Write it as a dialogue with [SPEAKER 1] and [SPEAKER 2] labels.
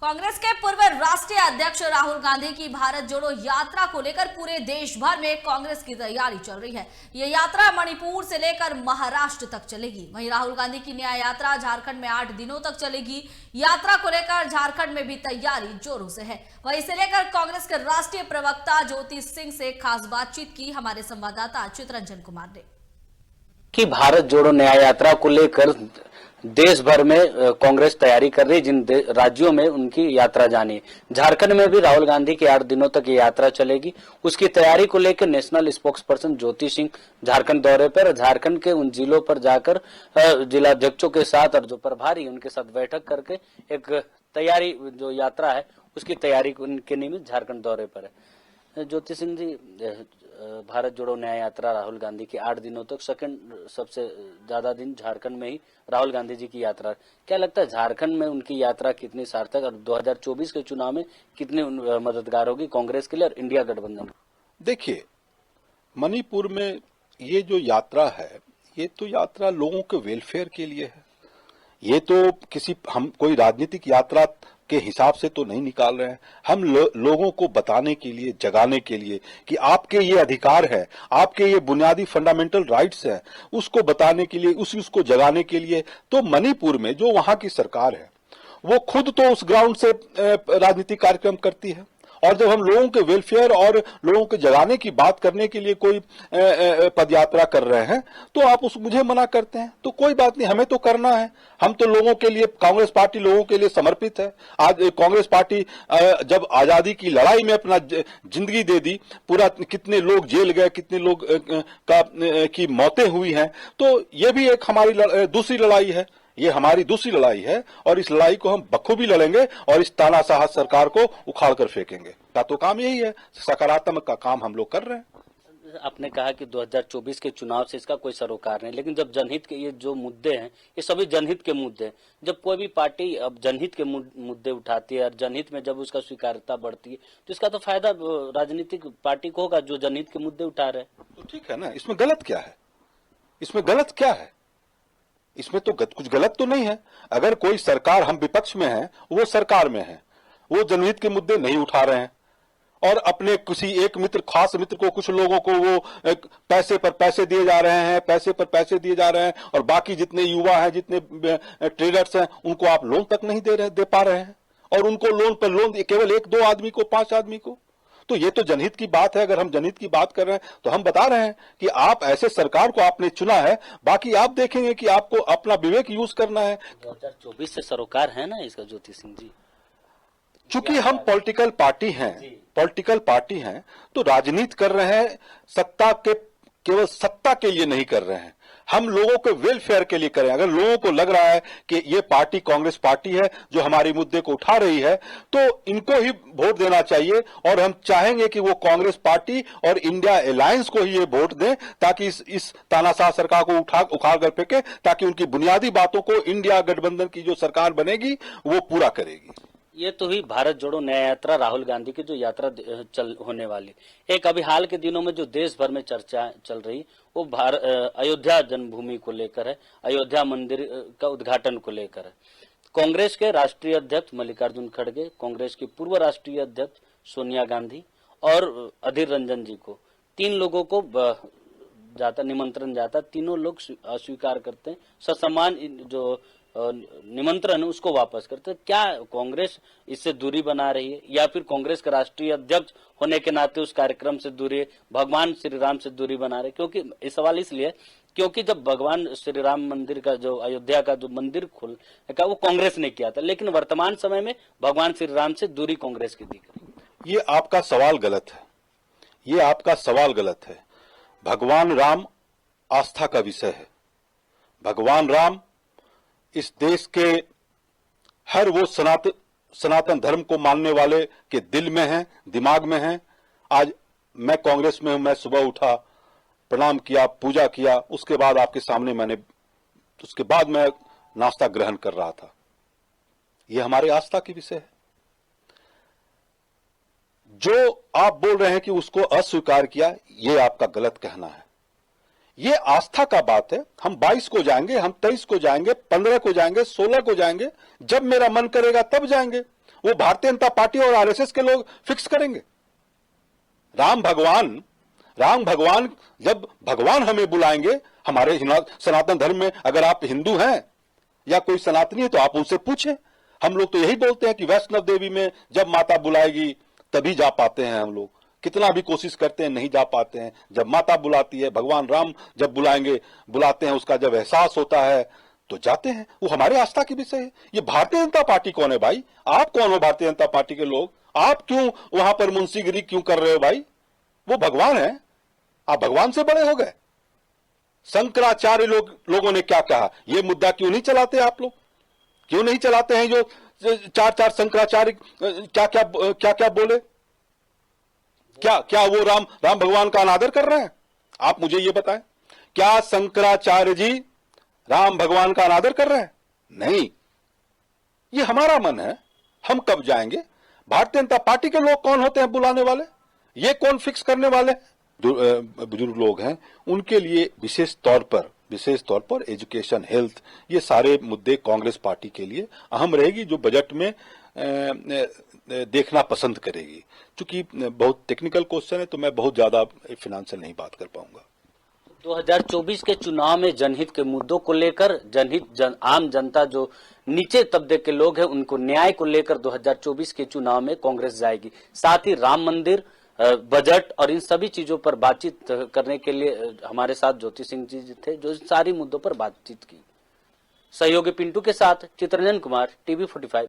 [SPEAKER 1] कांग्रेस के पूर्व राष्ट्रीय अध्यक्ष राहुल गांधी की भारत जोड़ो यात्रा को लेकर पूरे देश भर में कांग्रेस की तैयारी चल रही है। ये यात्रा मणिपुर से लेकर महाराष्ट्र तक चलेगी। वहीं राहुल गांधी की न्याय यात्रा झारखंड में 8 दिनों तक चलेगी। यात्रा को लेकर झारखंड में भी तैयारी जोरों से है। वहीं इसे लेकर कांग्रेस के राष्ट्रीय प्रवक्ता ज्योति सिंह से खास बातचीत की हमारे संवाददाता चितरंजन कुमार ने।
[SPEAKER 2] कि भारत जोड़ो न्याय यात्रा को लेकर देश भर में कांग्रेस तैयारी कर रही है। जिन राज्यों में उनकी यात्रा जानी है, झारखंड में भी राहुल गांधी की 8 दिनों तक ये यात्रा चलेगी। उसकी तैयारी को लेकर national spokes person Jyoti Singh Jharkhand दौरे पर, झारखंड के उन जिलों पर जाकर जिला अध्यक्षों के साथ और जो प्रभारी उनके साथ बैठक करके एक तैयारी जो यात्रा है उसकी तैयारी के निमित्त झारखंड दौरे पर है। ज्योति सिंह जी, भारत जोड़ो न्याय यात्रा राहुल गांधी की 8 दिनों तक, सेकंड सबसे ज्यादा दिन झारखंड में ही राहुल गांधी जी की यात्रा। क्या लगता है झारखंड में उनकी यात्रा कितनी सार्थक और 2024 के चुनाव में कितनी मददगार होगी कांग्रेस के लिए और इंडिया गठबंधन?
[SPEAKER 3] देखिए, मणिपुर में ये जो यात्रा है, ये तो यात्रा लोगों के वेलफेयर के लिए है। ये तो हम कोई राजनीतिक यात्रा के हिसाब से तो नहीं निकाल रहे हैं। हम लोगों को बताने के लिए, जगाने के लिए कि आपके ये अधिकार है, आपके ये बुनियादी फंडामेंटल राइट्स हैं, उसको बताने के लिए, उसको जगाने के लिए। तो मणिपुर में जो वहां की सरकार है वो खुद तो उस ग्राउंड से राजनीतिक कार्यक्रम करती है, और जब हम लोगों के वेलफेयर और लोगों के जगाने की बात करने के लिए कोई पदयात्रा कर रहे हैं तो आप मुझे मना करते हैं। तो कोई बात नहीं, हमें तो करना है। हम तो लोगों के लिए, कांग्रेस पार्टी लोगों के लिए समर्पित है। आज कांग्रेस पार्टी जब आजादी की लड़ाई में अपना जिंदगी दे दी, पूरा कितने लोग जेल गए, कितने लोग की मौतें हुई हैं, तो ये भी एक हमारी दूसरी लड़ाई है। ये हमारी दूसरी लड़ाई है और इस लड़ाई को हम बखूबी लड़ेंगे और इस तानाशाह सरकार को उखाड़ कर फेंकेंगे। का तो काम यही है, सकारात्मक का काम हम लोग कर रहे हैं।
[SPEAKER 2] आपने कहा कि 2024 के चुनाव से इसका कोई सरोकार नहीं, लेकिन जब जनहित के ये जो मुद्दे हैं, ये सभी जनहित के मुद्दे हैं। जब कोई भी पार्टी अब जनहित के मुद्दे उठाती है और जनहित में जब उसका स्वीकार्यता बढ़ती है तो इसका तो फायदा राजनीतिक पार्टी को होगा जो जनहित के मुद्दे उठा रहे हैं।
[SPEAKER 3] तो ठीक है ना, इसमें गलत क्या है? इसमें गलत क्या है? इसमें तो कुछ गलत तो नहीं है। अगर कोई सरकार, हम विपक्ष में हैं, वो सरकार में है, वो जनहित के मुद्दे नहीं उठा रहे हैं और अपने किसी एक मित्र, खास मित्र को, कुछ लोगों को वो पैसे पर पैसे दिए जा रहे हैं, पैसे पर पैसे दिए जा रहे हैं, और बाकी जितने युवा हैं, जितने ट्रेडर्स हैं, उनको आप लोन तक नहीं दे पा रहे हैं, और उनको लोन पर लोन केवल 1-2 आदमी को, 5 आदमी को। तो ये तो जनहित की बात है। अगर हम जनहित की बात कर रहे हैं तो हम बता रहे हैं कि आप ऐसे सरकार को आपने चुना है, बाकी आप देखेंगे कि आपको अपना विवेक यूज करना है।
[SPEAKER 2] 2024 से सरोकार है ना इसका, ज्योति सिंह जी?
[SPEAKER 3] चूंकि हम पॉलिटिकल पार्टी हैं तो राजनीति कर रहे हैं, केवल सत्ता के लिए नहीं कर रहे हैं, हम लोगों के वेलफेयर के लिए करें। अगर लोगों को लग रहा है कि ये पार्टी कांग्रेस पार्टी है जो हमारे मुद्दे को उठा रही है तो इनको ही वोट देना चाहिए, और हम चाहेंगे कि वो कांग्रेस पार्टी और इंडिया अलायंस को ही ये वोट दें, ताकि इस तानाशाह सरकार को उखाड़ कर फेंके, ताकि उनकी बुनियादी बातों को इंडिया गठबंधन की जो सरकार बनेगी वो पूरा करेगी।
[SPEAKER 2] ये तो ही भारत जोड़ो न्याय यात्रा राहुल गांधी की जो यात्रा होने वाली। एक अभी हाल के दिनों में जो देश भर में चर्चा चल रही वो अयोध्या जन्मभूमि को लेकर है, अयोध्या मंदिर का उद्घाटन को लेकर है। कांग्रेस के राष्ट्रीय अध्यक्ष मल्लिकार्जुन खड़गे, कांग्रेस की पूर्व राष्ट्रीय अध्यक्ष सोनिया गांधी और अधीर रंजन जी को, 3 लोगों को निमंत्रण जाता, तीनों लोग अस्वीकार करते हैं, ससम्मान जो निमंत्रण है उसको वापस करते। क्या कांग्रेस इससे दूरी बना रही है, या फिर कांग्रेस का राष्ट्रीय अध्यक्ष होने के नाते उस कार्यक्रम से दूरी, भगवान श्री राम से दूरी बना रहे? क्योंकि ये सवाल इसलिए क्योंकि जब भगवान श्री राम मंदिर का जो अयोध्या का जो मंदिर का वो कांग्रेस ने किया था, लेकिन वर्तमान समय में भगवान श्री राम से दूरी कांग्रेस की दिख रही।
[SPEAKER 3] ये आपका सवाल गलत है, ये आपका सवाल गलत है। भगवान राम आस्था का विषय है। भगवान राम इस देश के हर वो सनातन धर्म को मानने वाले के दिल में है, दिमाग में है। आज मैं कांग्रेस में हूं, मैं सुबह उठा, प्रणाम किया, पूजा किया, उसके बाद आपके सामने उसके बाद मैं नाश्ता ग्रहण कर रहा था। ये हमारे आस्था की विषय है। जो आप बोल रहे हैं कि उसको अस्वीकार किया, ये आपका गलत कहना है। ये आस्था का बात है। हम 22 को जाएंगे, हम 23 को जाएंगे, 15 को जाएंगे, 16 को जाएंगे, जब मेरा मन करेगा तब जाएंगे। वो भारतीय जनता पार्टी और आरएसएस के लोग फिक्स करेंगे। राम भगवान जब भगवान हमें बुलाएंगे, हमारे सनातन धर्म में अगर आप हिंदू हैं या कोई सनातनी है तो आप उनसे पूछें। हम लोग तो यही बोलते हैं कि वैष्णव देवी में जब माता बुलाएगी तभी जा पाते हैं। हम लोग कितना भी कोशिश करते हैं नहीं जा पाते हैं। जब माता बुलाती है, भगवान राम जब बुलाते हैं, उसका जब एहसास होता है तो जाते हैं। वो हमारे आस्था की विषय है। ये भारतीय जनता पार्टी कौन है भाई? आप कौन हो भारतीय जनता पार्टी के लोग? आप क्यों वहां पर मुंशीगिरी क्यों कर रहे हो भाई? वो भगवान है, आप भगवान से बड़े हो गए। शंकराचार्य लोगों ने क्या कहा, ये मुद्दा क्यों नहीं चलाते आप लोग? क्यों नहीं चलाते हैं? जो चार शंकराचार्य क्या बोले? क्या वो राम भगवान का अनादर कर रहे हैं? आप मुझे ये बताएं, क्या शंकराचार्य जी राम भगवान का अनादर कर रहे हैं? नहीं। ये हमारा मन है, हम कब जाएंगे? भारतीय जनता पार्टी के लोग कौन होते हैं बुलाने वाले? ये कौन फिक्स करने वाले? बुजुर्ग लोग हैं, उनके लिए विशेष तौर पर एजुकेशन, हेल्थ, ये सारे मुद्दे कांग्रेस पार्टी के लिए अहम रहेगी, जो बजट में देखना पसंद करेगी। क्योंकि बहुत टेक्निकल क्वेश्चन है तो मैं बहुत ज्यादा फिनेंशियल नहीं बात कर पाऊंगा।
[SPEAKER 2] 2024 के चुनाव में जनहित के मुद्दों को लेकर आम जनता जो नीचे तबके के लोग हैं उनको न्याय को लेकर 2024 के चुनाव में कांग्रेस जाएगी। साथ ही राम मंदिर, बजट और इन सभी चीजों पर बातचीत करने के लिए हमारे साथ ज्योति सिंह जी थे, जो सारी मुद्दों पर बातचीत की। सहयोगी पिंटू के साथ चित्रंजन कुमार, TV45।